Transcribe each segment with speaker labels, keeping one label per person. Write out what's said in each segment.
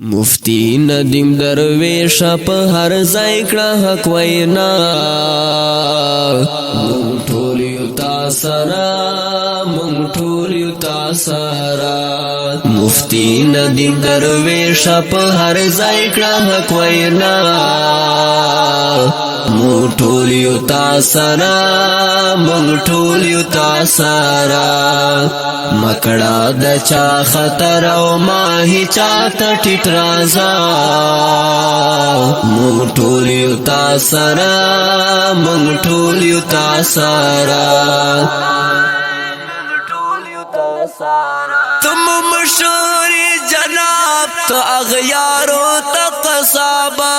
Speaker 1: مفتی ندیم درویش په هر ځای کړه حق وینا مونږ ټول یو تا سره مونږ ټول یو تا سره مفتی ندیم درویش په هر ځای کړه حق وینا مونږ ټول یو تا سره مونږ ټول یو تا سره مکړه د چا خطر او ماهی چاته ټیټ رازا مونږ ټول یو تا سره مونږ ټول یو تا سره تم مشهور جناب تو اغیارو تقصابا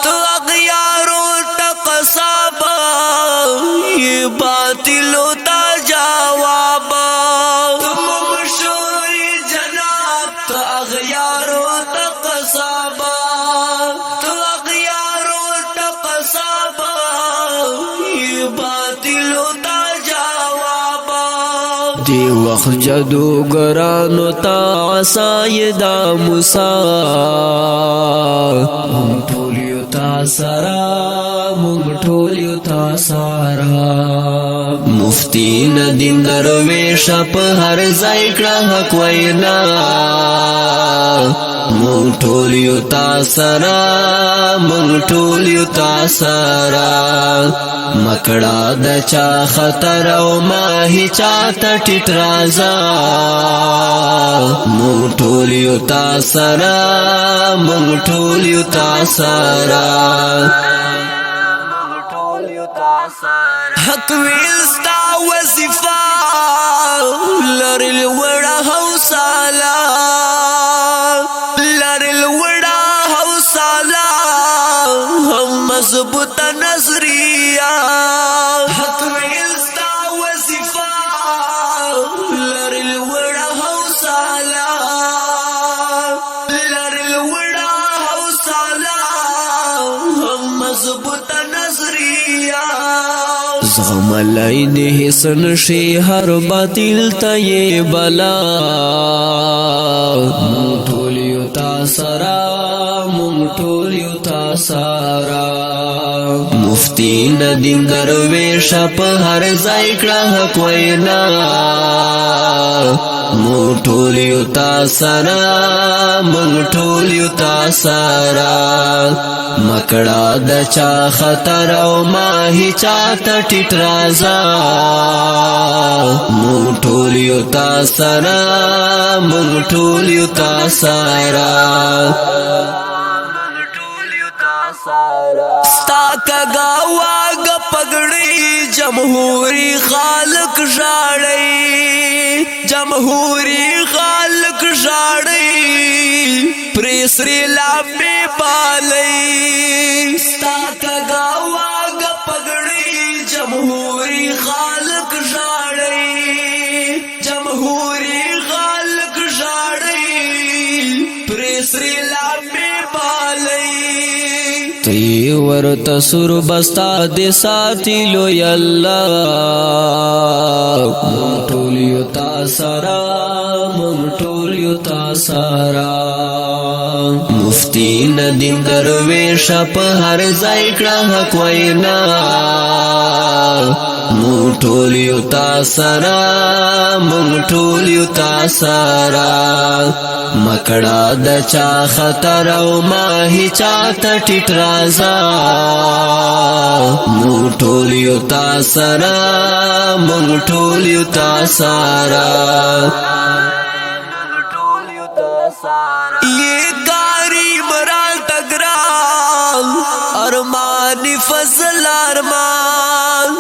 Speaker 1: تو اغیارو تقصابا یہ باطلو تا جوابا تم مشهور جناب تو اغیارو تقصابا تو اغیارو تقصابا یہ باطلو تا جوابا دی وقت جادوگرانو تا عصای دا موسیٰ مونږ ټول یو تا سره مونږ ټول یو تا سره مفتی ندیم درویش په هر ځای کړه حق وینا مونږ ټول یو تا سره مونږ ټول یو تا سره مکړه د چا خطر او ماهی چاته ټیټ رازا مونږ ټول یو تا سره مونږ ټول یو تا سره حق ویستا وظیفه لرل وړه حوصله لرل وړه حوصله هم مضبوط نظریه حق ویستا وظیفه لرل وړه حوصله لرل وړه حوصله هم مضبوط نظریه زغم لای دې حسن شي هر باطل ته یې بلا مونږ ټول یو تا سره مونږ ټول یو تا سره مفتی ندیم درویش په هر ځای کړه حق وینا مونږ ټول یو تا سره مونږ ټول یو تا سره مکړه د چا خطر او ماهی چاته ټیټ رازا مونږ ټول یو تا سره مونږ ټول یو تا سره ستا کګاواګ پګړی جمهوری خالق ژاړي جمهوری خالق ژاړي پریسری لامبي بالي ستا کګاواګ پګړی جمهوری خالق ژاړي جمهوری خالق ژاړي پریسری لامبي بالي تی ورته سر بستا دې ساتي لوی الله مونږ ټول یو تا سره مونږ ټول یو تا سره مفتی ندیم درویش په هر ځای کړه حق وینا مونږ ټول یو تا سره مونږ ټول یو تا سره مکړه د چا خطر او ماهی چاته ټیټ رازا مونږ ټول یو تا سره مونږ ټول یو تا سره یہ کاری مرال تگرام ارمان فضل ارمان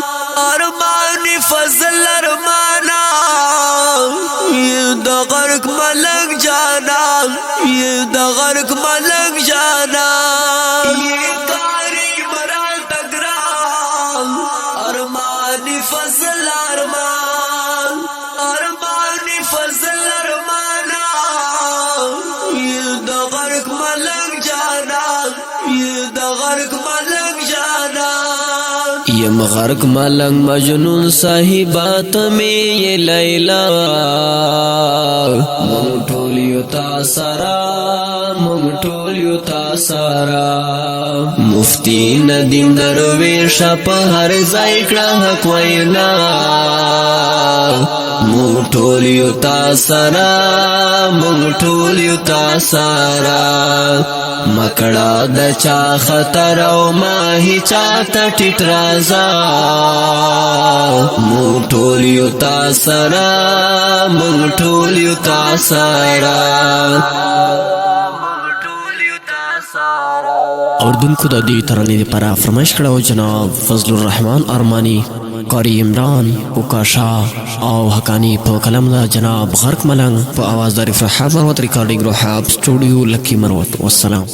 Speaker 1: ارمان فضل ارمانا یہ دغرق ملک جانا یہ دغرق ملک جانا یہ کاری مرال تگرام ارمان فضل ارمان ارمان فضل ارمانا یہ دغرق ملک جانا یہ دغرق ملک جانا یم غرق ملنگ مجنون صاحبات میں یہ لیلا مونږ ټول یو تا سرا مونږ ټول یو تا سرا مفتی ندیم درویش په هر ځای کړه حق وینا مونږ ټول یو تا سرا مونږ ټول یو تا سرا مکړه د چا خطر او ما هیچا ته ټیټ رازا مونږ ټول یو تا سرا مونږ ټول یو تا سرا
Speaker 2: اوردونکو د دې ترانې لپاره فرمایش کړو جناب فضل الرحمن ارمانی، قاری عمران اوکاشا او حقانی په کلم دا جناب غرق ملنگ په आवाज د رفاح مروت ریکارډینګ روحاب سټوډیو لکی مروت. والسلام.